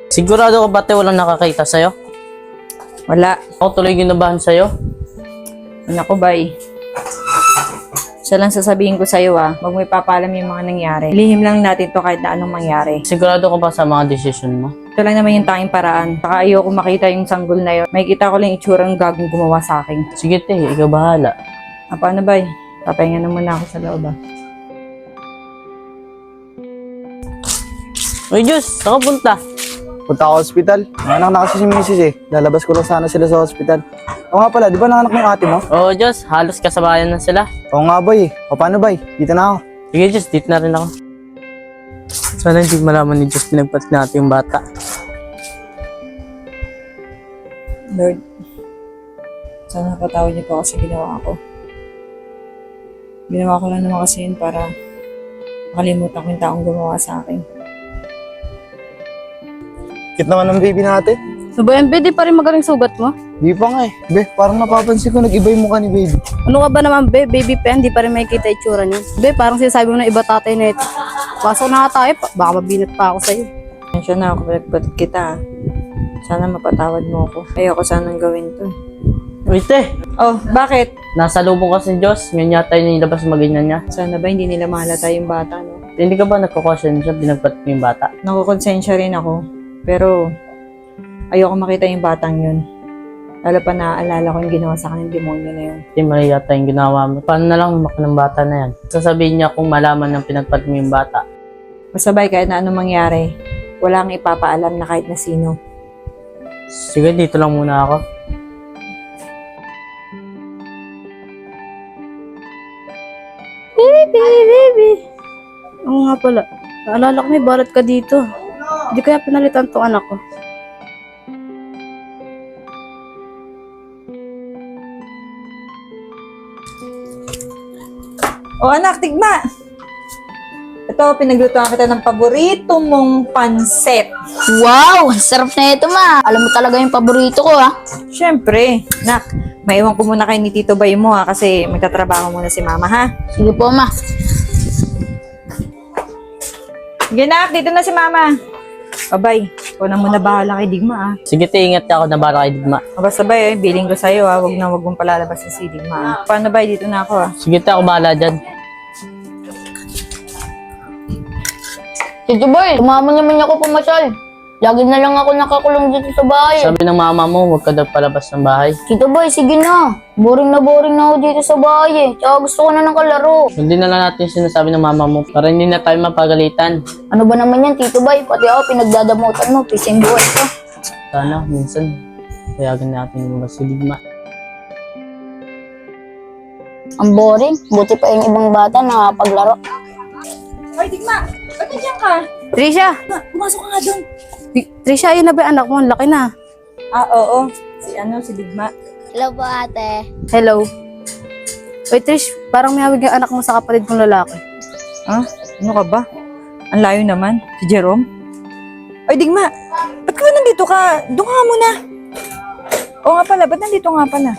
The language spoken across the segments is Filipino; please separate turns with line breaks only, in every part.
Sigurado ka ba, te, walang nakakita sa'yo?
Wala.
Ako tuloy ginabahan sa'yo.
Naku, bay. Isa lang sasabihin ko sa'yo huwag mo ipapalam yung mga nangyari. Lihim lang natin to kahit na anong mangyari.
Sigurado ka ba sa mga desisyon mo?
Ito lang naman yung tanging paraan. Saka ayoko makita yung sanggol na yun. May kita ko lang itsurang gagong gumawa sa akin.
Sige, te, ikaw bahala.
Paano, bay? Papahinga na muna ako sa loob
Uy, Diyos, saan ka punta?
Punta ako hospital. Nanganak na kasi si Mrs. Lalabas ko lang sana sila sa hospital. Oo nga pala, di ba nanganak mo yung ate mo?
Oo, Diyos, halos kasabayan na sila.
Oo nga bay. O paano bay? Dito na ako.
Sige, Diyos, dito na rin ako. Sana hindi malaman ni Diyos pinagpalit natin yung bata.
Lord, sana patawad niyo po ako sa ginawa ko. Ginawa ko lang naman kasi yun para makalimutan ko yung taong gumawa sa akin.
Cute naman ng baby natin.
So ba yan, be? Di pa rin magaling sugat mo?
Di pa nga eh. Be, parang napapansin ko nag-iba yung mukha ni baby.
Ano ka ba naman, be? Baby pa yan, di pa rin makikita itsura niya. Be, parang sinasabi mo na iba tatay na ito. Pasok na nga tayo, baka mabinat pa ako sa'yo.
Pensya na ako, pinagpalit kita. Sana mapatawad mo ako. Ayoko sanang gawin to.
Uy, te,
Oh, bakit?
nasa lubong kasi ng Diyos. Ngayon yata yung nilabas sa maganyan niya.
Sana ba hindi nila mahalata yung bata, no?
Hindi ka ba nagkukasyon siya pinagpalit mo yung bata?
Nakukonsensya rin ako. Pero, ayoko makita yung batang yun. Lalo pa naaalala ko yung ginawa sa akin ng demonyo na yun.
Hindi mali yata yung ginawa mo. Paano na lang umak ng bata na yan? Sasabihin niya kung malaman ng pinagpalit mo yung bata.
Masabay kahit na anong mangyari, wala kang ipapaalam na kahit na sino.
Sige, dito lang muna ako.
Baby. Oo nga pala. Naalala ko may balat ka dito. Hindi kaya pinalitan tong anak ko.
O anak, tigma! Ito, pinaglutuan kita ng paborito mong pansit.
Wow! Sarap na ito, ma. Alam mo talaga yung paborito ko, ha?
Siyempre, nak, maiwan ko muna kay ni Tito Bay mo kasi magtatrabaho muna si Mama ha.
Sige po, ma.
Sige nak, dito na si Mama. Babay, ikaw na muna bahala kay Digma
Sige, te, ingat ka ako na bala kay Digma.
Basta bay, billing ko sa'yo wag mong palalabas si Digma Paano bay, dito na ako
Sige, te, ako bahala dyan.
Tito Boy, tumama naman ako pumasyal. Lagi na lang ako nakakulong dito sa bahay.
Sabi ng mama mo, huwag ka daw palabas ng bahay.
Tito Boy, sige na. Boring na ako dito sa bahay, eh. Tsaka gusto ko na ng kalaro.
Hindi na lang natin sinasabi ng mama mo para hindi na tayo mapagalitan.
Ano ba naman yan, Tito Boy? Pati ako pinagdadamutan mo. Pising buhay ko.
Sana, minsan, payagan natin yung mga si Digma.
Ang boring. Buti pa yung ibang bata nakapaglaro.
Hoy Digma, ba't nandiyan ka?
Trisha!
Pumasok ka nga doon.
Trisha, yun na ba yung anak mo? Ang laki na.
Oo, si Digma.
Hello po, ate.
Hello. Uy, Trish, parang may hawig yung anak mo sa kapatid kong lalaki.
Ano ka ba? Ang layo naman, si Jerome. Oy Digma, ba't ka ba nandito ka? Doon ka nga muna. Oo nga pala, ba't nandito nga pala?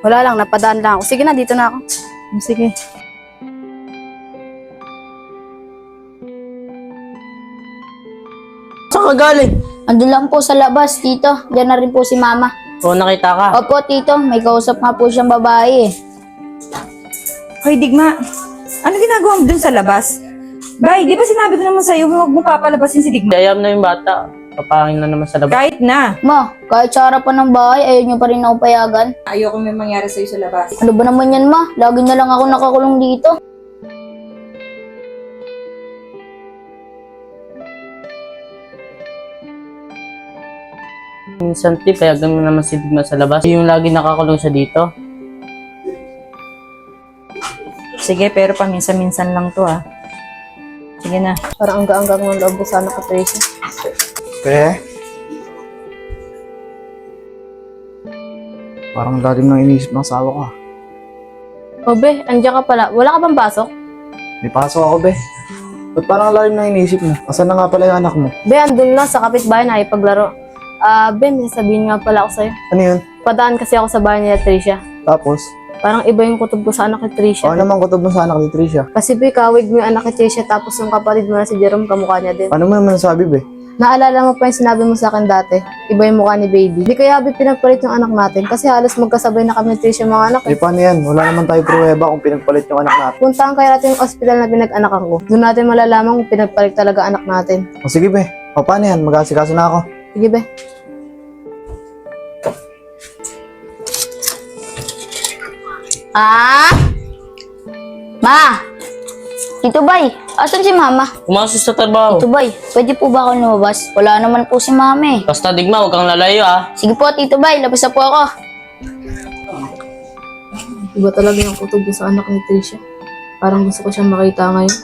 Wala lang, napadaan lang ako. Sige na, dito na ako.
Sige.
Saan ka galing?
Andun lang po sa labas, Tito. Diyan na rin po si Mama.
Oo, nakita ka.
Opo, Tito. May kausap nga po siyang babae, eh.
Hoy Digma, ano ginagawa mo dun sa labas? Bay, di ba sinabi ko naman sa'yo, huwag mo papalabasin si Digma?
Dayam na yung bata. Papangin na naman sa labas.
Kahit na.
Ma, kahit sa harapan ng bahay, ayaw niyo pa rin ako payagan.
Ayoko may mangyari sa'yo sa labas.
Ano ba naman yan, ma? Lagi na lang ako nakakulong dito.
Minsan, te, payagan mo naman si Digma sa labas. Yung lagi nakakulong siya dito.
Sige, pero paminsan-minsan lang to Sige na.
Parang angga-angga ng loob ko sana ko, Trisha.
Be? Parang lalim ng iniisip ng asawa ko.
O, be, andiyan ka pala. Wala ka bang pasok?
May pasok ako, be. Ba't parang lalim ng iniisip mo? Asan na nga pala yung anak mo?
Be, andun lang sa kapitbahay na ipaglaro. Be, may sasabihin nga pala ako sa'yo.
Ano yun?
Padaan kasi ako sa bahay nila, Trisha.
Tapos,
Parang iba yung kutob ko sa anak ni Trisha.
Ano naman kutob mo sa anak ni Tricia?
Kasi be, kawig mo yung anak ni Trisha tapos yung kapatid mo na si Jerome, kamukha niya din.
Ano mo naman nasabi, be?
Naalala mo pa yung sinabi mo sa akin dati, iba yung mukha ni baby. Di kaya be, pinagpalit yung anak natin kasi halos magkasabay na kami ni Trisha mga anak.
Eh, paano yan? Wala naman tayo pruweba kung pinagpalit yung anak natin.
Puntahan kaya natin yung ospital na pinag-anakan ko. Doon natin malalaman kung pinagpalit talaga anak natin.
O sige, be. O, paano yan? Mag-asikaso na ako.
Sige be.
Ah? Ma! Tito Bay, asan si Mama?
Pumasok sa trabaho.
Tito Bay, pwede po ba ako lumabas? Wala naman po si Mama eh.
Basta Digma, huwag kang lalayo ah.
Sige po, Tito Bay, labas na po ako.
Iba talaga yung kutob ko sa anak ni Trisha. Parang gusto ko siyang makita ngayon.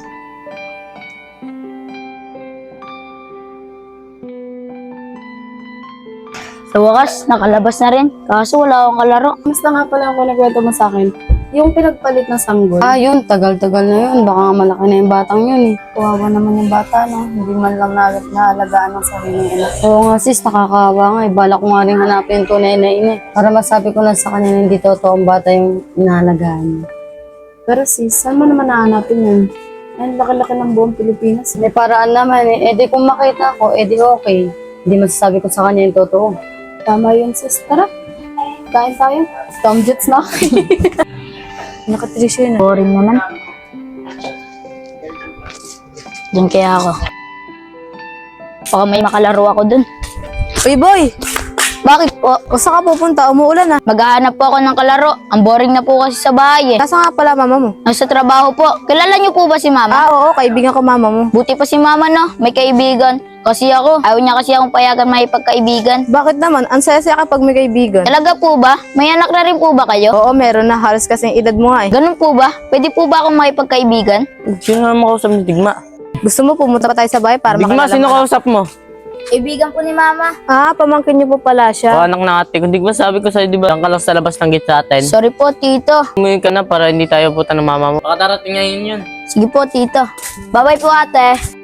Sa wakas, nakalabas na rin. Kaso wala akong kalaro.
Basta nga pala ako nagkwento mo sa akin. Yung pinagpalit ng sanggol. Ah, yun. Tagal-tagal na yun. Baka nga malaki na yung batang yun eh. Kawawa naman yung bata, no? Hindi man lang naalagaan ng sarili ina. Oo nga sis, nakakawa nga eh. Bala ko nga rin hanapin yung tunay na ina eh. Para masabi ko lang sa kanya na hindi totoo ang bata yung inaalagaan niya. Pero sis, saan mo naman nahanapin yun? Ay, laki-laki ng buong Pilipinas. May paraan naman eh. Eh di kung makita ko, eh di okay. Hindi masasabi ko sa kanya yung totoo. Tama yun sis. Tara, kain tayo. Tom Jets na ako. Nakatrisyo yun.
Boring naman. Doon kaya ako. Baka may makalaro ako dun.
Uy boy!
Bakit po?
O saan ka pupunta? Umuulan na.
Maghahanap po ako ng kalaro. Ang boring na po kasi sa bahay eh.
Nasa nga pala mama mo?
Nasa trabaho po. Kilala niyo po ba si Mama?
Ah, oo. Kaibigan ko mama mo.
Buti pa si Mama no, may kaibigan. Kasi ako, ayaw niya kasi akong payagan makipagkaibigan.
Bakit naman? Ang saya-saya kapag may kaibigan.
Talaga po ba? May anak na rin po ba kayo?
Oo, meron na. Halos kasing edad mo nga eh.
Ganun po ba? Pwede po ba akong makipagkaibigan?
Sino naman makausap ni Digma?
Gusto mo pumunta pa tayo sa bahay para
Digma,
makilala
sino
mo?
kausap mo?
Kaibigan po ni Mama.
Ah, pamangkin niyo po pala
O
siya.
anak ng ate ko. Digma, sabi ko sa'yo, di ba? Diyan ka lang sa labas ng gate sa atin.
Sorry po, Tito.
Umuwi ka na para hindi tayo puta ng mama mo. Baka darating ngayon yun.
Sige po, Tito. Bye-bye po, ate.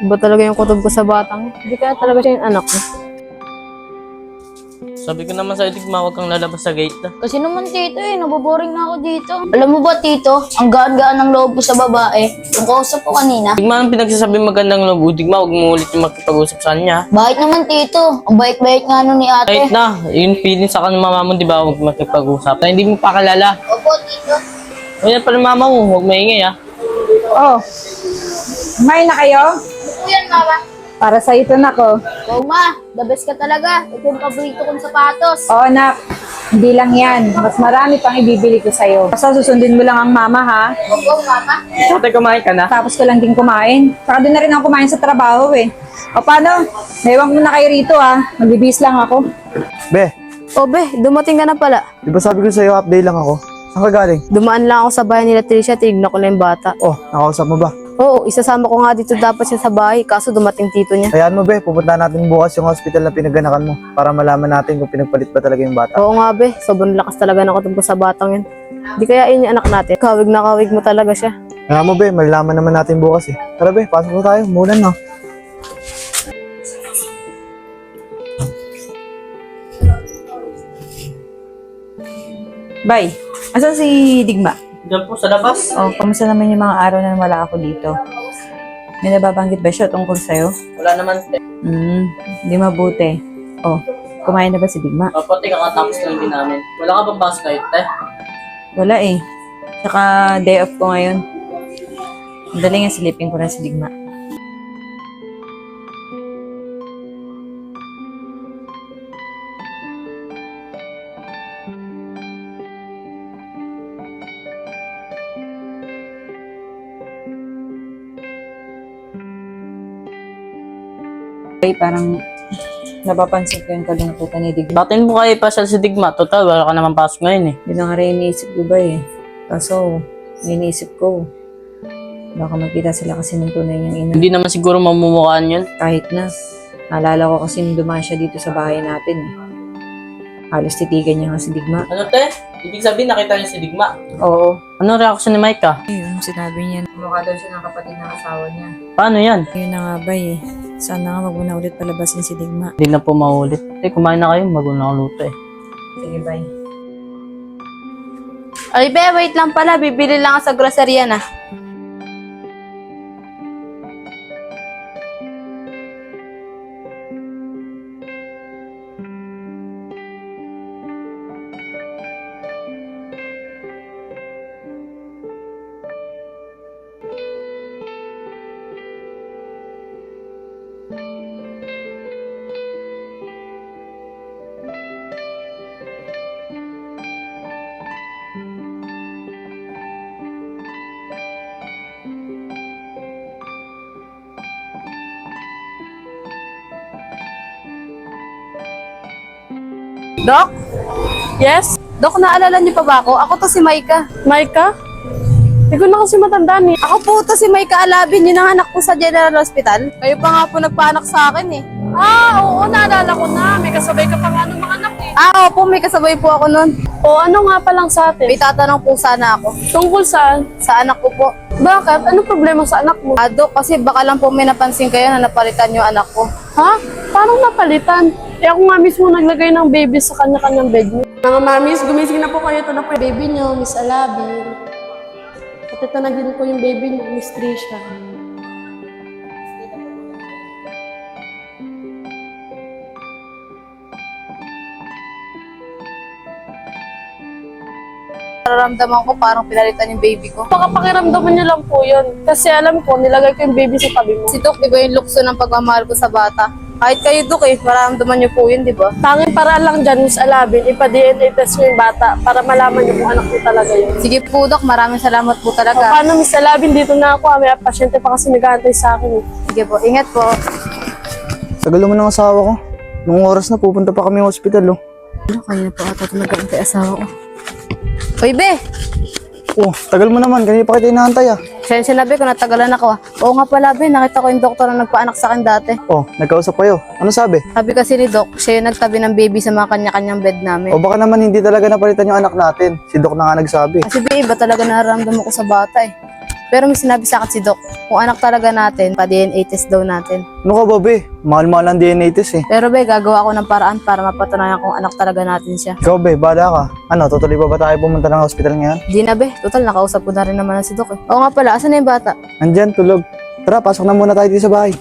Iba talaga yung kutob ko sa batang. Hindi kaya talaga siya yung anak ko.
Sabi ko naman sa'yo, Digma, huwag kang lalabas sa gate.
Kasi naman, Tito eh. Naboboring na ako dito. Alam mo ba, Tito? Ang gaan-gaan ng loob ko sa babae. Yung kausap ko kanina.
Digma, anong pinagsasabi magandang loob? Digma, huwag mo ulit yung makipag-usap sa kanya.
Bakit naman, Tito? Ang bait-bait nga nun ni ate.
Kahit na, yung feeling sa kanong mama mo, di ba, huwag makipag-usap. Na hindi mo pa kalala.
Opo, Tito.
O yan pala mama mo, huwag maingay ah.
Oh, kumain na kayo?
Ano yan, Mama?
Para sa ito na ko.
Oh, Ma. The best ka talaga. Ito yung paborito kong sapatos.
Oo, anak. Hindi lang yan. Mas marami pang ibibili ko sa'yo. Basta susundin mo lang ang mama, ha?
Opo, Mama.
Ate, kumain ka na?
Tapos ko lang din kumain. Saka doon na rin ako kumain sa trabaho, eh. O, paano? Naiwan mo na kayo rito, ha? Magbibis lang ako.
Be,
O be, dumating ka na pala.
di ba sabi ko sa'yo, update lang ako? Saan ka galing?
Dumaan lang ako sa bahay nila Trisha, tignan ko na yung bata.
Oh, nakausap mo ba?
Oo, isasama ko nga dito dapat siya sa bahay, kaso dumating tito niya.
Hayaan mo, be. Pupunta natin bukas yung hospital na pinaganakan mo para malaman natin kung pinagpalit ba talaga yung bata.
Oo nga be, sobrang lakas talaga ng kutob ko sa batang yun. Di kaya yun yung anak natin. Kawig na kawig mo talaga siya.
Hayaan mo, be. Malalaman naman natin bukas eh. Tara, be. Pasok na tayo. Mulan na.
Bye. Asan si Digma?
Diyan po sa labas.
Oh, kamusta naman yung mga araw na wala ako dito? May nababanggit ba siya tungkol sa'yo?
Wala naman.
Hindi mabuti. Oh, kumain na ba si Digma?
Pati kakatapos lang din namin. Wala ka bang pasok kahit eh?
Wala eh. Tsaka day off ko ngayon. Dali nga silipin ko na si Digma. Okay, parang napapansin ko yung kalungkutan ni Digma.
Batin mo kayo pasyal si Digma. Total, wala ka naman pasok ngayon eh.
Yun ang nga rin iniisip ko ba eh. Kaso, iniisip ko, baka magkita sila kasi ng tunay niyang ina.
Hindi naman siguro mamumukhaan yun.
Kahit na, naalala ko kasi nung dumaan siya dito sa bahay natin eh. Halos titigan niya nga si Digma.
Ano te? Ibig sabihin nakita niyo si Digma.
Oo.
Ano reaction ni Mike ah?
Ayun, sinabi niya. Mukha daw siya ng kapatid ng asawa niya.
Paano yan?
Yun na nga ba eh. Sana nga wag mo na ulit palabasin si Digma.
Hindi na po maulit. Kumain na kayo, magulang luto eh.
Sige, bye.
Ay, be, wait lang pala. Bibili lang ako sa grocery na. Dok?
Yes?
Dok, naalala niyo pa ba ako? Ako to si Maika.
Maika? Hindi ko na kasi matandaan eh.
Ako po to si Maika Alabin, yun ang anak ko sa General Hospital. Kayo pa nga po nagpaanak sa akin eh.
Oo, naalala ko na. May kasabay ka pa nga ng mga anak eh.
Opo, may kasabay po ako nun.
O ano nga pa lang sa atin?
May tatanong po sana ako.
Tungkol saan?
Sa anak ko po.
Bakit? Anong problema sa anak mo?
Dok, kasi baka lang po may napansin kayo na napalitan yung anak ko.
Ha? Paano napalitan? Eh ako nga mismo naglagay ng baby sa kanya-kanyang bed niyo. Mga mamis, gumising na po kayo. Ito na po yung baby niyo, Miss Alabin. At ito na din po yung baby niyo, Miss Trisha.
Nararamdaman ko parang pinalitan yung baby ko.
Baka pakiramdaman niyo lang po yun. Kasi alam ko, nilagay ko yung baby sa tabi mo.
Si Dok, di ba yung lukso ng pagmamahal ko sa bata? Kahit kayo, Dok, mararamdaman niyo po yun, di ba?
Tanging paraan lang dyan, Miss Alabin, ipa-DNA test mo yung bata para malaman niyo kung anak mo talaga yun.
Sige po, Dok, maraming salamat po
O,
talaga.
paano, Miss Alabin, dito na ako. May pasyente pa kasi nag-aantay sa akin eh.
Sige po, ingat po.
Tagal mo ng asawa ko. Nung oras na pupunta pa kami hospital, oh.
Kaya na po ata ito nag-aantay asawa ko. Uy, be!
Oh, tagal mo naman. Kanina pa kita inaantay, ah.
Sinabi ko, natagalan ako. Oo nga pala, be, nakita ko yung doktor na nagpaanak sa akin dati.
Oh, nagkausap kayo. Ano sabi?
Sabi kasi ni Doc, siya yung nagtabi ng baby sa mga kanya-kanyang bed namin.
O baka naman hindi talaga napalitan yung anak natin. Si Doc na nga nagsabi.
Kasi be, iba talaga nararamdaman ko sa bata eh. Pero may sinabi sa akin si Doc, kung anak talaga natin, pa-DNA test daw natin.
Ano ka ba, be? Mahal-mahal ang DNA test, eh.
Pero be, gagawa ko ng paraan para mapatunayan kung anak talaga natin siya.
Ikaw, be, bala ka. Ano, tutuloy pa ba tayo pumunta ng hospital ngayon?
Di na be, total nakausap ko na rin naman na si Doc eh. Oo nga pala, asan na yung bata?
Andyan, tulog. Tara, pasok na muna tayo dito sa bahay.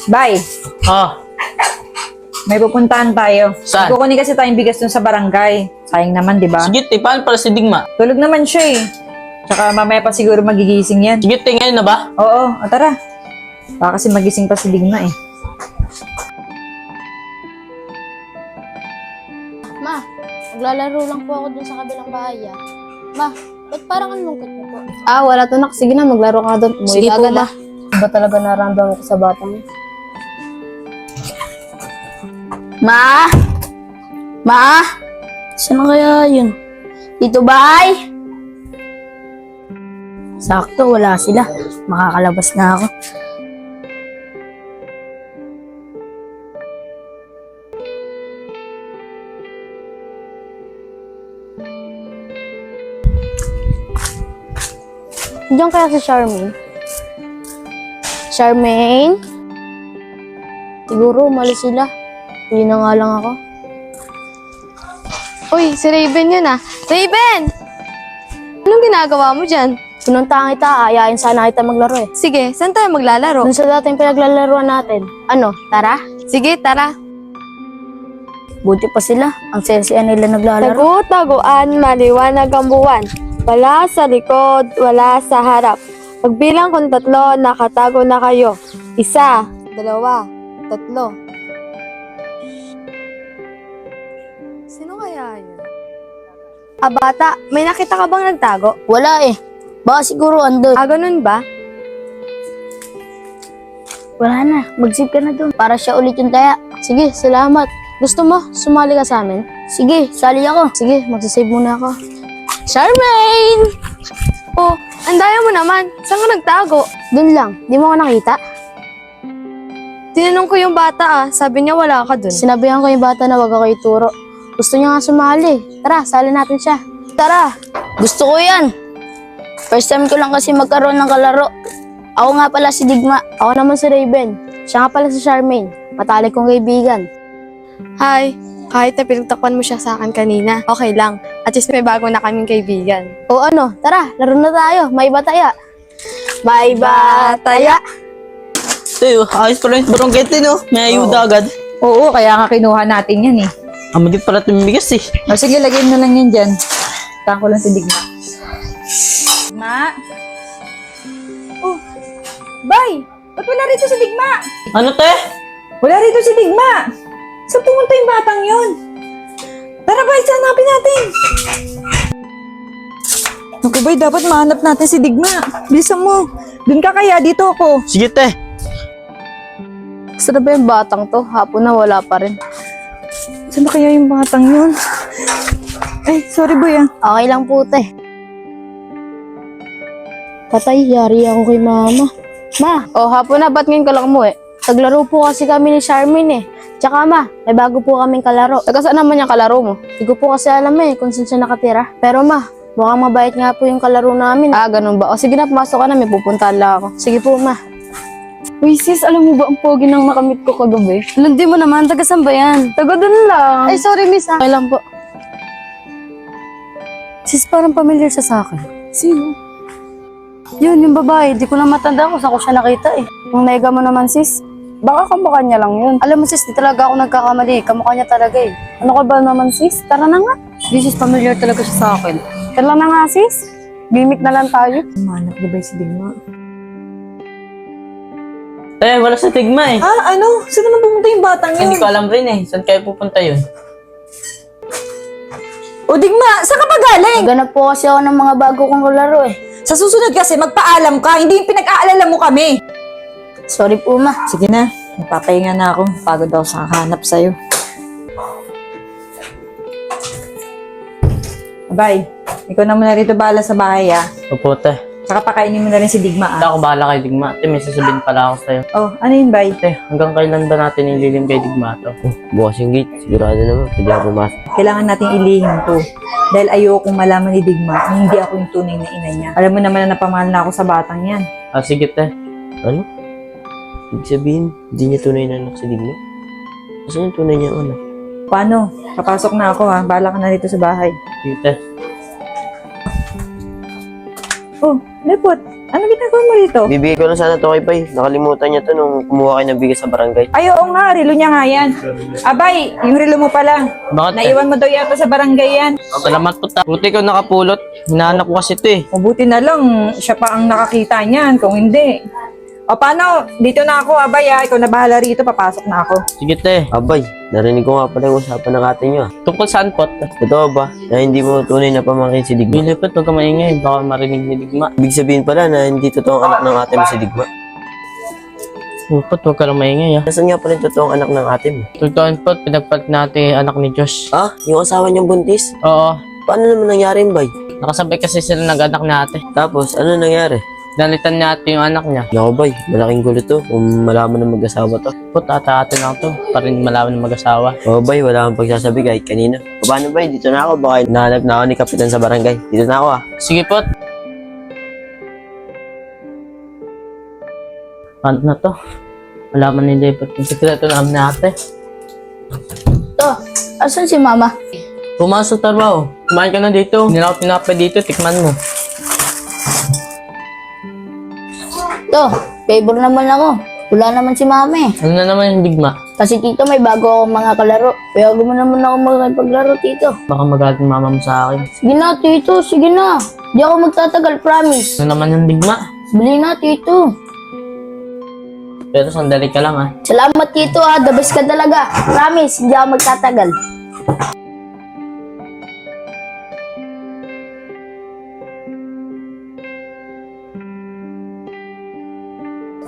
Bye.
Ah,
May pupuntahan tayo.
Saan?
Kukunin kasi tayong bigas dun sa barangay. Sayang naman, di ba?
sige te, paano pala si Digma?
Tulog naman siya eh. Tsaka mamaya pa siguro magigising yan.
Sige te, ngayon na ba?
Oo, tara. Baka kasi magising pa si Digma eh.
Ma, maglalaro lang po ako dun sa kabilang bahay ah. Ma, ba't parang ang lungkot mo po?
Wala to nak. Sige na, maglaro ka doon. Umuwi
Sige
ka
po,
agad
ma.
Iba talaga nararamdaman ko sa bata mo.
Ma? Ma? Saan kaya yun? Dito ba ay? Sakto, wala sila. Makakalabas na ako. Diyan kaya si Charmaine? Charmaine? Siguro, umalis sila. Uwi na nga lang ako. Uy, si Raven yun ah. Raven! Anong ginagawa mo dyan? Pinuntahan kita, ayayin sana kita maglaro eh. Sige, saan tayo maglalaro? Dun sa dating pinaglalaroan natin. Ano, tara? Sige, tara. Buti pa sila. Ang sensiya nila naglalaro.
Tagu-taguan, maliwanag ang buwan. Wala sa likod, wala sa harap. Pagbilang kung 3, nakatago na kayo. 1, 2, 3. Sino kaya yun? Bata, may nakita ka bang nagtago?
Wala eh. Baka siguro andun.
Ganun ba?
Wala na. Mag-save ka na dun. Para siya ulit yung taya. Sige, salamat. Gusto mo, sumali ka sa amin? Sige, sali ako. Sige, magsasave muna ako. Charmaine!
Oh, andaya mo naman. Saan ka nagtago?
Dun lang. Di mo ako nakita?
Tinanong ko yung bata sabi niya wala ka dun.
Sinabihan ko yung bata na wag ako ituro. Gusto niya nga sumali. Tara, sali natin siya. Tara! Gusto ko yan. First time ko lang kasi magkaroon ng kalaro. Ako nga pala si Digma. Ako naman si Raven. Siya nga pala si Charmaine. Matalik kong kaibigan.
Hi! Kahit na pinagtakpan mo siya sa akin kanina, okay lang. At least may bago na kaming kaibigan.
O ano, tara, laro na tayo. May bataya. May bataya.
Tayo, ayos pala yung barangay no? May ayuda agad.
Oo, kaya nga kinuha natin yan eh.
Ang magigit pala tumibigas eh.
O sige, lagay mo lang yan dyan. Saan ko lang si Digma. Digma? Oh, Bay! Ba't wala rito si Digma?
Ano te?
Wala rito si Digma! Saan pumunta yung batang yun? Tara Bay, hanapin natin! Naku Bay, dapat mahanap natin si Digma. Bilisan mo. Dun ka kaya, dito ako.
Sige te.
Saan na ba yung batang to? Hapon na wala pa rin.
Saan na kaya yung batang yun? Ay, sorry Boy ah.
Okay lang po, te. Patay, yari ako kay mama. Ma, hapon na, ba't ngayon ka lang umuwi? Naglaro po kasi kami ni Charmaine eh. Tsaka ma, may bago po kaming kalaro. Taga saan naman yung kalaro mo? Hindi ko po kasi alam kung saan siya nakatira. Pero ma, mukhang mabait nga po yung kalaro namin. Ah, ganun ba? O sige na, pumasok ka na, may pupuntahan lang ako. Sige po ma.
Uy sis, alam mo ba ang pogi ng nakamit ko kagabi? Hindi mo naman, taga saan ba yan? Taga dun lang.
Ay, sorry miss ha. Okay lang po.
Sis, parang familiar siya sa akin.
Sino?
Yun, yung babae. Di ko na matanda kung saan ko siya nakita eh. Yung naiga mo naman sis, baka kamukha niya lang yun. Alam mo sis, di talaga ako nagkakamali. Kamukha niya talaga eh. Ano ka ba naman sis? Tara na nga. Di sis, familiar talaga siya sa akin. Tara na nga sis. Gimik na lang tayo.
Mahanap ni Bay si Digma.
Wala sa Tigma eh.
Ah, ano? Saan naman pumunta yung batang yun?
Hindi ko alam rin eh. Saan kayo pupunta yun?
O Digma, saan ka ba galing?
Ganap po kasi ako ng mga bago kong kalaro eh.
Sa susunod kasi, magpaalam ka. Hindi yung pinag-aalala mo kami.
Sorry po ma.
Sige na, magpapahinga na ako. Pagod ako sa kakahanap sa'yo. Abay, ikaw na muna rito bahala sa bahay ah.
Opo te.
Saka pakainin mo na rin si Digma
Hindi
ah.
ako bahala kay Digma. Te, may sasabihin pala ako sa'yo.
Oh, ano yun, Bay?
Te, hanggang kailan ba natin ililim kay Digma to?
Bukas yung gate, sigurado naman. Hindi ako pumasok.
Kailangan nating ilihim to. Dahil ayokong malaman ni Digma na hindi ako yung tunay na ina niya. Alam mo naman na napamahal na ako sa batang yan.
Ah, sige te.
Ano? Ibig sabihin, hindi niya tunay na anak si Digma? Saan yung tunay niya anak?
Paano? Papasok na ako ha. Bahala ka na rito sa bahay.
Sige te.
Oh, Lepot. Ano ginagawa mo rito?
Bibigay ko lang sana to kay Bay. Nakalimutan niya to nung kumuha kayo ng bigas sa barangay.
Ay, oo nga. Relo niya nga yan. Abay, yung relo mo pala.
Bakit te?
Naiwan mo daw yata sa barangay yan.
Salamat po ta. Buti ko nakapulot. Hinahanap ko kasi ito eh.
Mabuti na lang, siya pa ang nakakita niyan. Kung hindi. O paano? Dito na ako, Abay ha. Ikaw na bahala rito. Papasok na ako.
Sige te.
Abay, narinig ko nga pala yung usapan ng ate niyo.
Tungkol saan po?
Totoo ba na hindi mo tunay na pamangkin si Digma?
Bilipot, huwag ka maingay. Baka marinig ni Digma.
Ibig sabihin pala na hindi totoong anak ng ate mo si Digma.
Bilipot, huwag ka lang maingay ah.
Nasaan nga pala yung totoong anak ng ate mo?
Tugtuan po, pinagpat natin yung anak ni Josh.
Ah, yung asawa niyang buntis?
Oo.
Paano naman nangyari yun, Bay?
Nakasabay kasi sila nag-anak natin.
Tapos, ano nangyari?
Nalitan natin yung anak niya.
Naku, Bay, malaking gulo to kung malaman ng mag-asawa to.
Put, ata-atin lang to. Pa rin malaman ng mag-asawa.
Oo, Bay, wala akong pagsasabi kahit kanina. Paano, Bay? Dito na ako. Baka nahanap na ako ni Kapitan sa barangay. Dito na ako, ah.
Sige po. Ano na to? Malaman ni David yung sikreto namin natin.
To, asan si mama?
Pumasok trabaho. Kumain ka na dito. Hindi na ako pinapay dito. Tikman mo.
To, favor naman ako. Wala naman si mama eh.
Ano na naman yung Digma?
Kasi tito, may bago akong mga kalaro. Kaya mo naman ako magpaglaro, tito.
Baka magalit yung mama mo sa akin.
Sige na, tito. Sige na. Di ako magtatagal, promise.
Ano naman yung Digma?
Bili na, tito.
Pero sandali ka lang ah.
Salamat, tito ah. The best ka talaga. Promise, hindi ako magtatagal.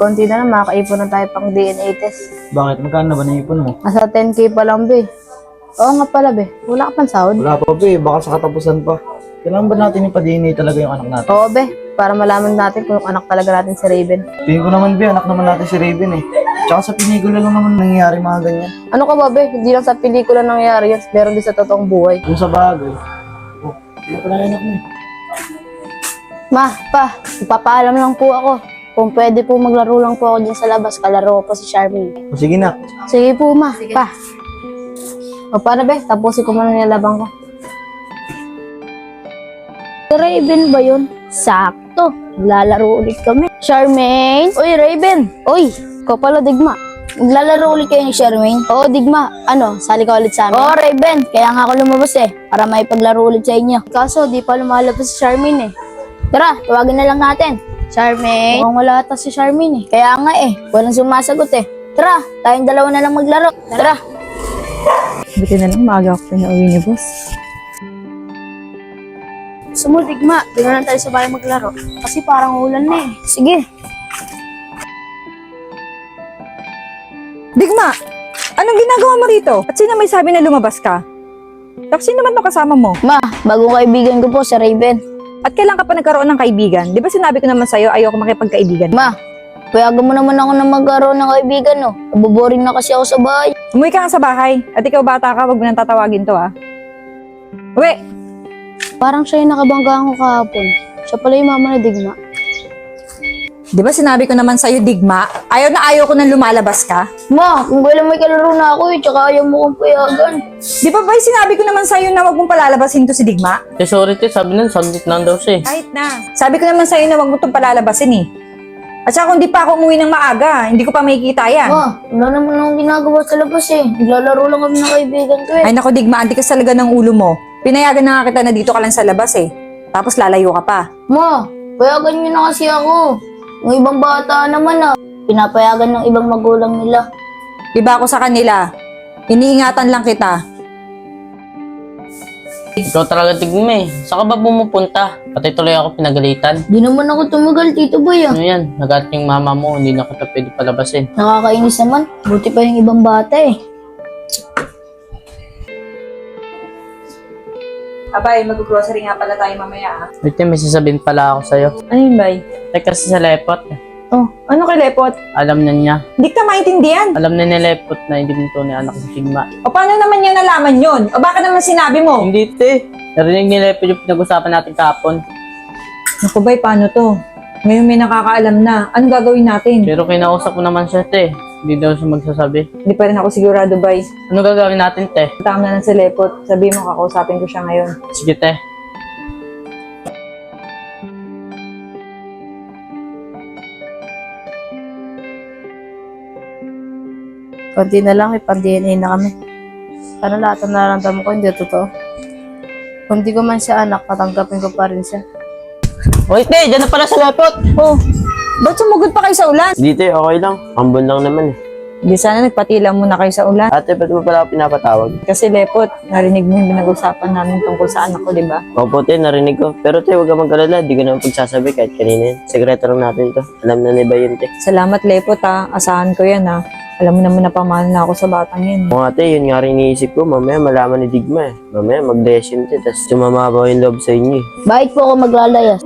Konti na lang, makakaipon na tayo pang DNA test.
Bakit? Magkano ba naipon mo?
Nasa 10K pa lang, be. Oo nga pala, be. Wala ka pang sahod?
Wala pa be, baka sa katapusan pa. Kailangan ba natin ipa-DNA talaga yung anak natin?
Oo, be. Para malaman natin kung yung anak talaga natin si Raven.
Tingin ko naman be, anak naman natin si Raven eh. Tsaka sa pelikula lang naman nangyayari mga ganyan.
Ano ka ba, be? Hindi lang sa pelikula nangyari yan. Meron din sa totoong buhay.
Kung sa bagay. Oh, hindi pala yung anak mo eh.
Ma, pa, ipapaalam lang po ako.
kung pwede po maglaro lang po ako dyan sa labas, kalaro ko po si Charmaine.
O sige na.
Sige po, ma. Pa. O para be, tapusin ko muna nilabang ko. Si Raven ba yun? Sakto. Lalaro ulit kami. Charmaine? Uy, Raven. Uy, ikaw pala, Digma. Maglalaro ulit kayo ni Charmaine? Oo, Digma. Ano, sali ka ulit sa amin? Oo, Raven. Kaya nga ako lumabas para may paglaro ulit sa inyo. Kaso, di pa lumalabas si Charmaine Tara, tawagin na lang natin. Charmaine? Mukhang wala ata si Charmaine Kaya nga walang sumasagot Tara, tayong dalawa na lang maglaro. Tara.
Buti na lang, maaga ako na uwi ni boss.
Sumo, Digma. Doon na lang tayo sa bahay maglaro. Kasi parang ulan na Sige.
Digma, anong ginagawa mo rito? At sino may sabi na lumabas ka? Tapos sino naman to kasama mo?
Ma, bagong kaibigan ko po si Raven.
At kailan ka pa nagkaroon ng kaibigan? Di ba sinabi ko naman sa'yo, ayoko makipagkaibigan?
Ma, payagan mo naman ako na magkaroon ng kaibigan, no? Naboboring na kasi ako sa bahay.
Umuwi ka nga sa bahay. At ikaw bata ka, wag mo nang tatawagin to Uwi!
Parang siya yung nakabanggaan ko kahapon. Siya pala yung mama na Digma.
Di ba sinabi ko naman sa'yo, Digma? Ayaw na ayaw ko nang lumalabas ka?
Ma, kung kailan may kalaro na ako tsaka ayaw mo kong payagan.
Di ba ba sinabi ko naman sa'yo na wag mong palalabasin to si Digma?
Sorry te, sabi nun, saglit lang daw siya
Kahit na. Sabi ko naman sa'yo na wag mo itong palalabasin At saka kung di pa ako umuwi ng maaga, hindi ko pa makikita yan.
Ma, wala naman akong ginagawa sa labas Naglalaro lang kami ng kaibigan ko
Ay nako, Digma, anti ka talaga ng ulo mo. Pinayagan na nga kita na dito ka lang sa labas Tapos lalayo ka pa.
Ma, payagan niyo na kasi ako. Yung ibang bata naman pinapayagan ng ibang magulang nila.
Iba ako sa kanila. Iniingatan lang kita.
Ikaw talaga Digma Saan ka ba pumupunta? Pati tuloy ako pinagalitan.
Di naman ako tumagal, Tito Boy
Ano yan? Nagat yung mama mo, hindi na kita pwede palabasin.
Nakakainis naman. Buti pa yung ibang bata
Abay, mag-grocery nga pala tayo mamaya
Wait, may sasabihin pala ako sa'yo.
Ano yun, bay?
Kasi sa lepot,
Oh, ano kay Lepot?
alam na niya.
Hindi ka maintindihan.
Alam na ni Lepot na hindi mo tunay anak si Sigma.
O paano naman niya nalaman yun? O bakit naman sinabi mo?
Hindi te. Narinig ni Lepot yung pinag-usapan natin kahapon.
Naku, bay, paano to? Ngayon may nakakaalam na. Anong gagawin natin?
Pero kinausap ko naman siya te. Hindi daw siya magsasabi.
Hindi pa rin ako sigurado, bay.
Ano gagawin natin te?
Punta na lang si Lepot. Sabihin mo, kakausapin ko siya ngayon.
Sige te.
Konti na lang, ipag-DNA na kami. Sana lahat ng nararamdaman ko hindi totoo. Kung di ko man siya anak, patanggapin ko pa rin siya.
Wait te, dyan na pala sa Lepot.
Oh, ba't sumugod pa kayo sa ulan?
Hindi te, okay lang. Ambon lang naman
Di sana nagpatilang muna kayo sa ulan.
Ate, ba't mo pala ako pinapatawag?
Kasi Lepot, narinig mo yung pinag-usapan namin tungkol sa anak ko, di ba?
Opo te, narinig ko. Pero te, huwag ka mag-alala. Di ko naman pagsasabi kahit kanina yan. Sekreto lang natin to. Alam na ni Bayon te.
Salamat, Lepot, Asahan ko yan, Alam mo naman na pamahal na ako sa batang yan.
Oo ate, yun nga rin iniisip ko. Mamaya malaman ni Digma Mamaya mag-desyon te. Tapos sumamabaw yung loob sa inyo
Bakit po ako maglalayas?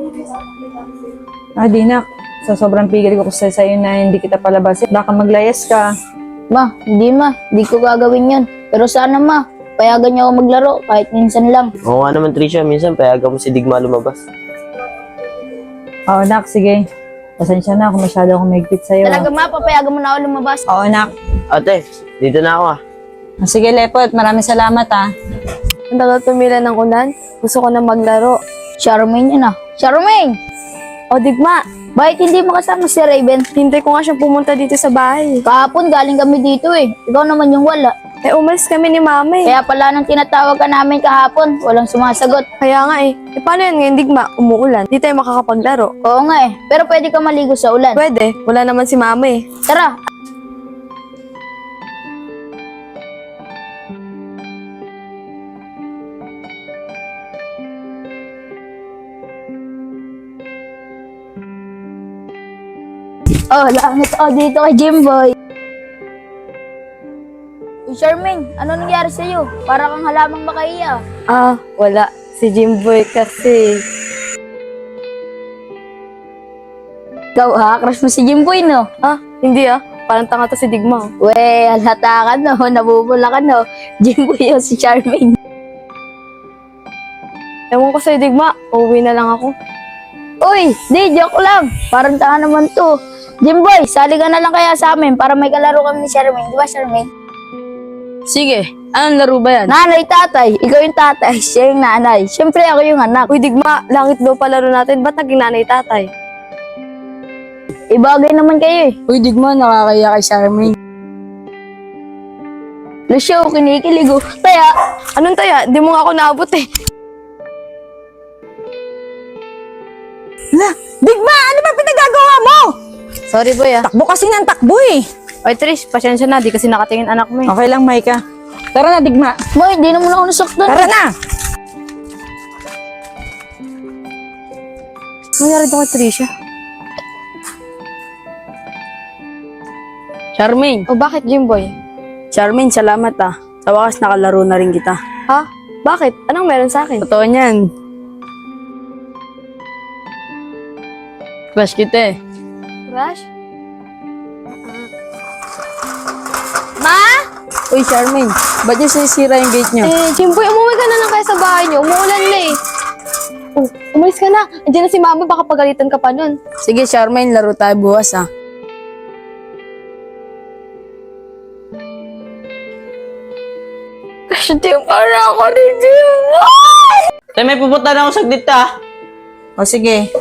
Dinak, sa sobrang pigil ko kasi sa'yo na hindi kita palabasin. Baka maglayas ka.
Ma, hindi ko gagawin yan. Pero sana ma, payagan niyo ako maglaro kahit minsan lang.
Oo nga naman Trisha, minsan payagan mo si Digma lumabas.
Oo, Nak, sige. Pasensya na kung masyado akong mahigpit sa'yo.
Talaga ma, papayagan mo na ako lumabas.
Oo, Nak.
Ate, dito na ako
Sige, Lepot, maraming salamat,
Ang tagal tumila ng ulan. Gusto ko na maglaro.
Charmaine yun Charmaine!
O Digma,
Bakit hindi mo kasama si Raven?
hintay ko nga siya pumunta dito sa bahay.
Kahapon galing kami dito Ikaw naman yung wala.
Umalis kami ni Mama
Kaya pala nang tinatawag ka namin kahapon, walang sumasagot.
Kaya nga paano yan ngayon, Digma? Umuulan. Di tayo makakapaglaro.
Oo nga pero pwede ka maligo sa ulan.
Pwede, wala naman si Mama
Tara! Oh, langit dito kay Jimboy. Charmaine, ano nangyari sa'yo? Para kang halamang makahiya.
Wala. Si Jimboy kasi.
Ikaw crush mo si Jimboy, no?
Hindi Parang tanga to si Digma.
We, halata ka, no? Nabubula ka, no? Jimboy yung si Charmaine.
Ewan ko sa'yo, Digma. Uuwi na lang ako.
Uy, di, joke lang. Parang tanga naman to. Jimboy, sali ka na lang kaya sa amin para may kalaro kami ni Charmaine. Di ba, Charmaine?
Sige, anong laro ba yan?
Nanay, tatay. Ikaw yung tatay, siya yung nanay. Siyempre ako yung anak.
Uy, digma, langit daw palaro natin. Ba't naging nanay tatay?
Ibagay naman kayo eh.
Uy, Digma, nakakaya kay Charmaine.
Lucio, kinikilig oh. Taya,
Anong taya? Di mo nga ako naabot eh.
La, Digma, ano ba pinagagawa mo?
Sorry, boy, ah.
Takbo kasi ng takbo eh.
Oy, Trish, pasensya na. Di kasi nakatingin anak mo, eh.
Okay lang, Maika. Tara na, Digma.
boy, di naman ako nasaktan.
Tara na!
Nangyari to kay Trisha?
Charmaine,
O bakit, Jimboy?
Charmaine, salamat ah. Sa wakas nakalaro na rin kita.
Ha? Bakit? Anong meron sa akin?
Totoo niyan. Crush kita eh.
Crush?
Uy, Charmaine, ba't niyo sinisira yung gate niyo?
Eh, Jimboy, umuwi ka na lang kaya sa bahay niyo. Umuulan na eh. Oh, umalis ka na. Andiyan na si mama, baka pagalitan ka pa nun.
Sige, Charmaine, laro tayo bukas ah.
Hindi para ako ni Jimboy.
Tay, may pupunta na ako saglit ah.
O sige.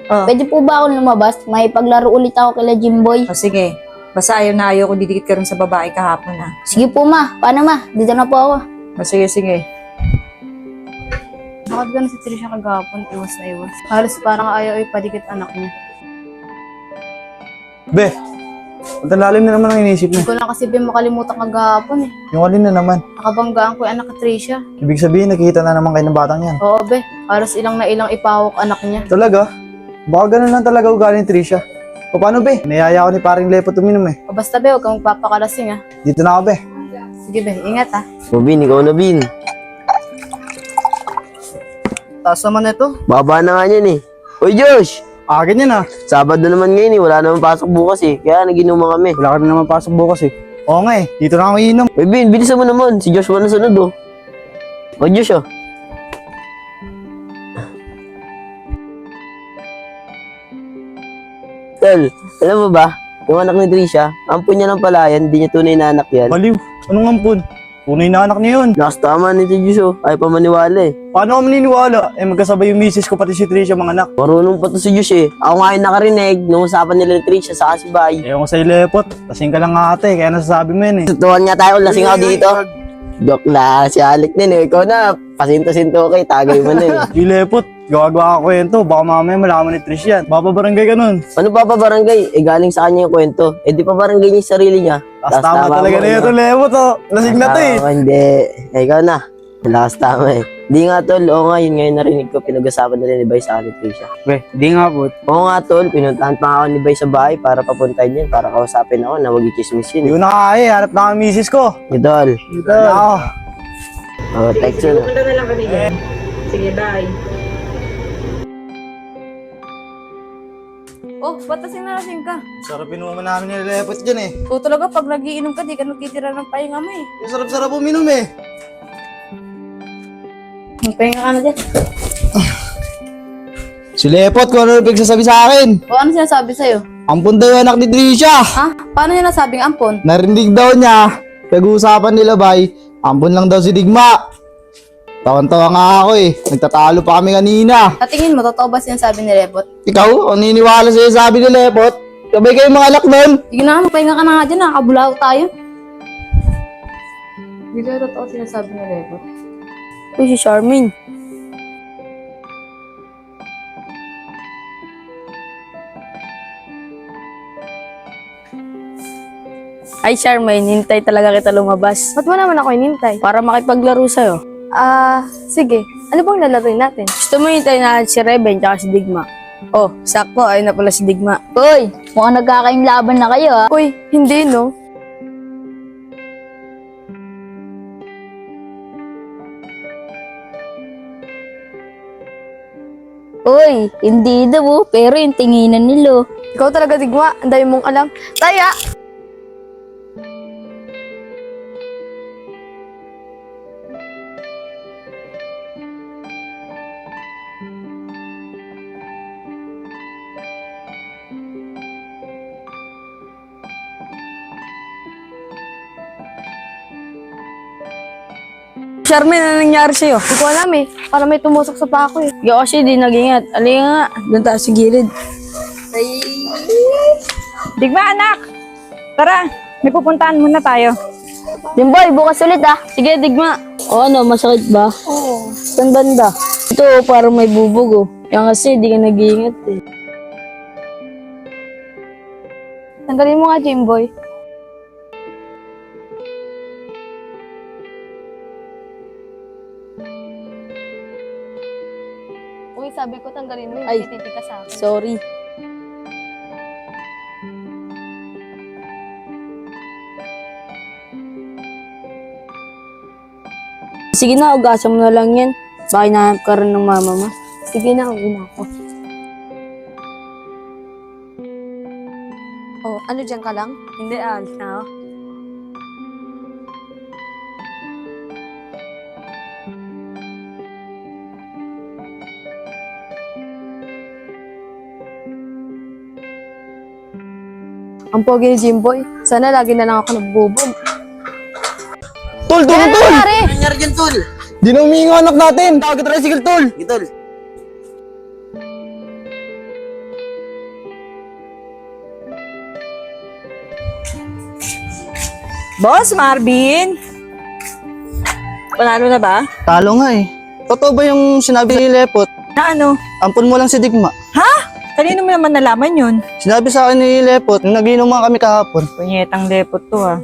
Pwede po ba ako lumabas? May paglaro ulit ako kila Jimboy.
O sige. Basta ayaw ko didikit ka rin sa babae kahapon ha.
Sige po ma, paano ma? Dito na po ako.
O sige, sige.
Bakit gano'n si Trisha kagapon? Iwas na iwas. Halos parang ayaw ipadikit anak niya.
Be, ang lalim na naman ang inisip
Hindi
mo.
ko lang kasi makalimutan kagapon, eh.
Yung alin na naman.
Nakabanggaan ko yung anak ni Trisha.
Ibig sabihin, nakikita na naman kayo ng batang yan.
Oo, be. Halos ilang na ilang ipahawak anak niya.
Talaga? Baka ganun lang talaga ugali ni Trisha. O paano, be? Niyaya ko ni paring Lepot uminom eh.
O basta, be, huwag kang magpapakalasing, ah.
Dito na ako, be.
Sige, be. Ingat, ah.
O, Bin, ikaw na, Bin.
Taas naman ito.
Baba na nga yan eh. Uy, Josh!
Akin yan ah.
Sabado naman ngayon eh. Wala naman pasok bukas eh. Kaya naginuman kami.
Wala ka na naman pasok bukas eh. Oo nga eh. Dito na ako iinom.
Uy, Bin, bilisan mo naman. Si Josh na sunod oh. O, Josh oh. Tol, alam mo ba? Yung anak ni Trisha, ampun niya ng palayan, hindi niya tunay na anak yan.
Baliw. Anong ampun? Tunay na anak niya yun.
Lakas tama ni Josh oh. Ayaw pa maniwala eh.
Paano ka maniniwala? Eh magkasabay yung misis ko pati si Trisha mga anak.
Marunong pa to si Josh eh. Ako nga yung nakarinig nung usapan nila ni Trisha sa si Bay.
Ewan ko sa'yo, Lepot. Lasing ka lang nga ate, kaya nasasabi mo yun eh.
Tutuan nga tayo, lasing ako dito. Joke lang, si Alec din eh. Ikaw na, pasinto-sinto kay tagay mo na eh.
Si Lepot, gawa-gawa ka kwento. Baka mamaya malaman ni Trish yan. Baka barangay ka nun.
Ano pa barangay? Eh galing sa kanya yung kwento. Eh di pa barangay niya yung sarili niya.
Tapos tama talaga
mo,
na ito, Lepot oh. Lasing na to eh.
Tama, hindi. Eh, ikaw na. Lakas tama eh. Di nga tol, oo nga yun ngayon narinig ko. Pinag-usapan nila ni Bay sa akin, Trisha.
Be, di nga po.
Oo nga tol, pinuntahan pa ako ni Bay sa bahay para papuntahin yan. Para kausapin ako na wag i-chismis
Hindi
yun.
ko na kaya eh. Hanap na ang misis ko.
Idol.
Dito. Ako.
Oh, text yun.
Oh, ba't lasing na lasing ka?
Sarapin mo namin ni Lepot dyan eh.
O talaga, pag nagiinom ka, di ka nagtitira ng pahinga mo, eh.
Yung sarap-sarap uminom eh.
Magpahinga ka na dyan.
Si Lepot, kung ano nagsasabi sa akin.
O ano sinasabi sa'yo?
Ampun daw yung anak ni Trisha.
Ha? Paano niya nasabing ampon?
Narinig daw niya. Pag-uusapan nila bay. Ampun lang daw si Digma. Tawan-tawa nga ako eh. Nagtatalo pa kami kanina.
Sa tingin mo, totoo ba sinasabi ni Repot?
Ikaw, ang niniwala sa'yo sabi ni Lepot. Kabay kayo mga alak nun.
Sige na, magpahinga ka na nga dyan, nakakabulaw tayo. Hindi ka totoo sinasabi ni Repot.
Uy, si Charmaine. Ay, Charmaine, hintay talaga kita lumabas.
Ba't mo naman ako inintay?
Para makipaglaro sa'yo.
Sige. Ano bang lalaroin natin?
Gusto mo hintay na si Reben tsaka si Digma? Oh, sakto, ayun na pala si Digma.
Uy, mukhang nagkakaimlaban na kayo ah.
Uy, hindi no.
Uy, hindi daw oh, pero yung tinginan nilo.
Ikaw talaga, Digma. Ang dami mong alam. Taya!
Charmaine, ano nangyari sa'yo?
Hindi ko alam eh. Para may tumusok sa pako eh.
Ikaw kasi di nag-ingat. Alin nga, doon tayo sa gilid. Digma, anak! Tara, may pupuntahan muna tayo.
Jimboy, bukas ulit ah.
Sige, Digma. O ano, masakit ba? Oo. Saan banda? Ito, parang may bubog oh. Yan kasi, di ka nag-iingat eh.
Tanggalin mo nga, Jimboy. Uy, sabi ko tanggalin mo.
Ay.
Hindi titig ka sa akin.
Sorry. Sige na, ugasan mo na lang yan. Baka hinahanap ka rin ng mama mo.
Sige na, uwi na ako. Oh, ano dyan ka lang?
Hindi, alis na ako.
Ang pogi ni Jimboy. Sana lagi na lang ako nagbubog.
Tol, tol, tol!
Pare!
Nangyari dyan, tol.
Di na humingi ang anak natin. Tawag ka tricycle, tol.
Tol.
Boss Marvin! Panalo na ba?
Talo nga eh. Totoo ba yung sinabi ni Lepot?
Na ano?
Ampun mo lang si Digma.
Kanino mo naman nalaman yun?
Sinabi sa akin ni Lepot, nung nagiinuman kami kahapon.
Punyetang lepot to ha.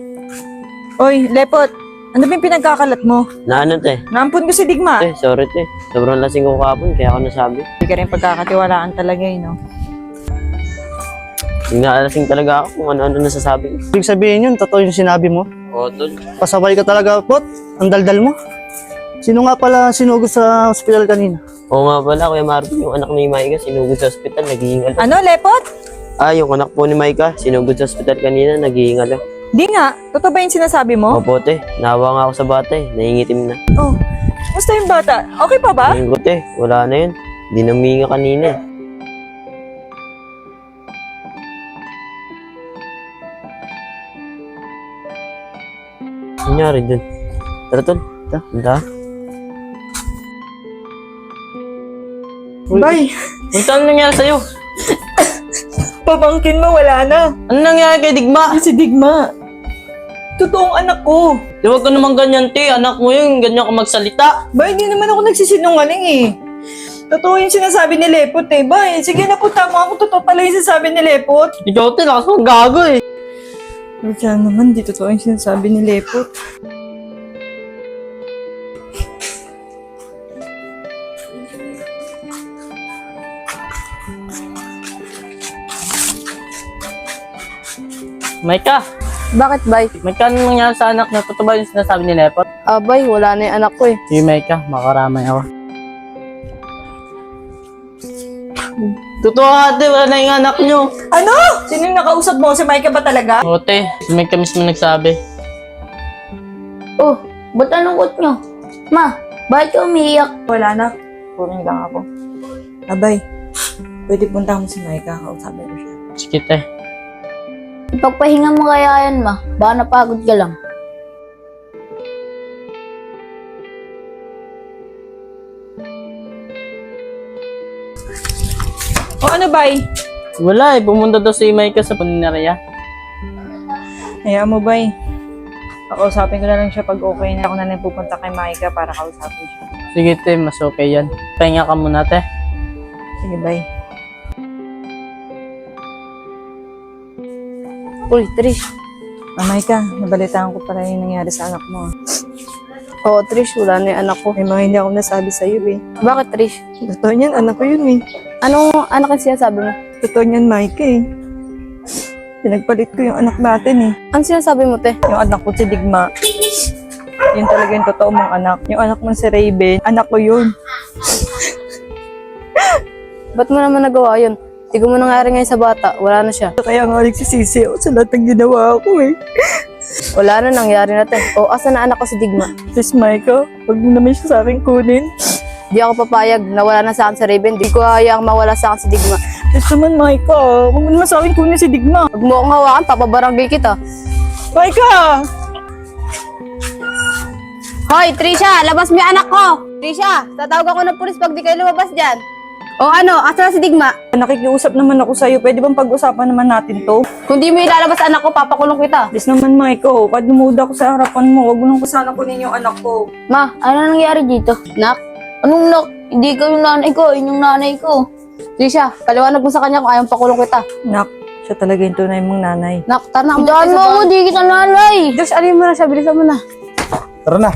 Oy, lepot! Ano ba yung pinagkakalat mo?
Na ano, te?
Naampun ko si Digma.
Sorry, te. Sobrang lasing ko kahapon, kaya ako nasabi.
Hindi ka rin pagkakatiwalaan talaga eh, no?
Nagnalasing talaga ako kung ano-ano nasasabi ko.
Ibig sabihin yun, totoo yung sinabi mo.
Oo, tol.
Pasaway ka talaga, Pot. Ang daldal mo. Sino nga pala sinugod sa ospital kanina?
Oo nga pala, Kuya Marvin, yung anak ni Maika, sinugod sa ospital, naghihingal.
Ano, lepot?
Yung anak po ni Maika, sinugod sa ospital kanina, naghihingal.
Di nga. Totoo ba yung sinasabi mo?
Opo, te. Nahawa nga ako sa bata eh. Nangingitim na.
Oh. Musta yung bata? Okay pa ba?
Ayun ko, te. Wala na yun. Hindi na huminga kanina eh. Ano nangyari dun? Tara, tol. Tara.
Bay,
Saan nangyari sa'yo?
pabangkin mo, wala na.
Ano nangyari kay Digma?
Si Digma. Totoong anak ko.
Di wag ka naman ganyan, te. Anak mo yun, ganyan ka magsalita.
Bay, hindi naman ako nagsisinungaling eh. Totoo yung sinasabi ni Lepot eh. Bay, sige na punta mo ako. Totoo pala yung sinasabi ni Lepot.
Ikaw, te, lakas mong gago eh.
Kaya naman, di totoo yung sinasabi ni Lepot.
Maika,
Bakit, bay?
Maika, ano nangyari sa anak na? Totoo ba yung sinasabi ni Lepot?
Bay, wala na yung anak ko eh.
Sige, Maika, makaramay ako. Totoo ate, wala na yung anak nyo.
Ano? Sino yung nakausap mo? Si Micah ba talaga?
O, te, si Maika mismo nagsabi.
Oh, ba't anong nyo? Ma, bakit ka umiiyak?
Wala na. Puring lang ako. Abay, pwede punta mo si Micah. Kausapin ko siya.
Sige, te.
Ipagpahinga mo kaya yan, ma. Baka napagod ka lang.
O ano, bay?
Wala eh, pumunta daw si Maika sa puninarya.
Hayaan mo, bay. Kakausapin ko na lang siya pag okay na. Ako na lang pupunta kay Micah para kausapin siya.
Sige, te, mas okay yan. Pahinga ka muna, te.
Sige, bay.
Uy, Trish.
Micah, nabalitaan ko pala yung nangyari sa anak mo.
Oo, Trish, wala na yung anak ko.
May mga hindi ako nasabi sa'yo eh.
Bakit, Trish?
Totoo niyan, anak ko yun eh.
Anong anak yung sinasabi mo?
Totoo niyan, Micah eh. Pinagpalit ko yung anak natin eh.
Ano sinasabi mo, te?
Yung anak ko si Digma. Yun talaga yung totoo mong anak. Yung anak mo si Raven, anak ko yun.
Ba't mo naman nagawa yun? Tigo mo nangyari ngayon sa bata, wala na siya.
Kaya nga nagsisisi ako sa lahat ng ginawa ko eh.
Wala na, nangyari na, te. O, asa na anak ko si Digma?
Please, Micah, huwag mo naman siya sa akin kunin.
Di ako papayag na wala na sa akin si Raven. Di ko hayaang mawala sa akin si Digma.
Please naman, Micah, huwag mo naman sa akin kunin si Digma.
Huwag mo akong hawakan, papabarangay kita.
Micah!
Hoy, Trisha, labas mo yung anak ko! Trisha, tatawag ako ng pulis pag di kayo lumabas dyan. O ano, asa na si Digma?
Nakikiusap naman ako sa'yo. Pwede bang pag-usapan naman natin to?
Kung di mo ilalabas anak ko, papakulong kita.
Please naman, ma, ikaw. Kahit lumuda ako sa harapan mo, huwag mo nang kasana kunin yung anak ko.
Ma, ano nangyari dito?
Nak,
Anong nak? Hindi ikaw yung nanay ko, yun yung nanay ko.
Trisha, paliwanag mo sa kanya kung ayaw pakulong kita.
Nak, siya talaga yung tunay mong nanay.
Nak, tara na.
Daan mo ako, di kita nanay.
Josh, alin mo na siya, bilisan mo na.
Tara na.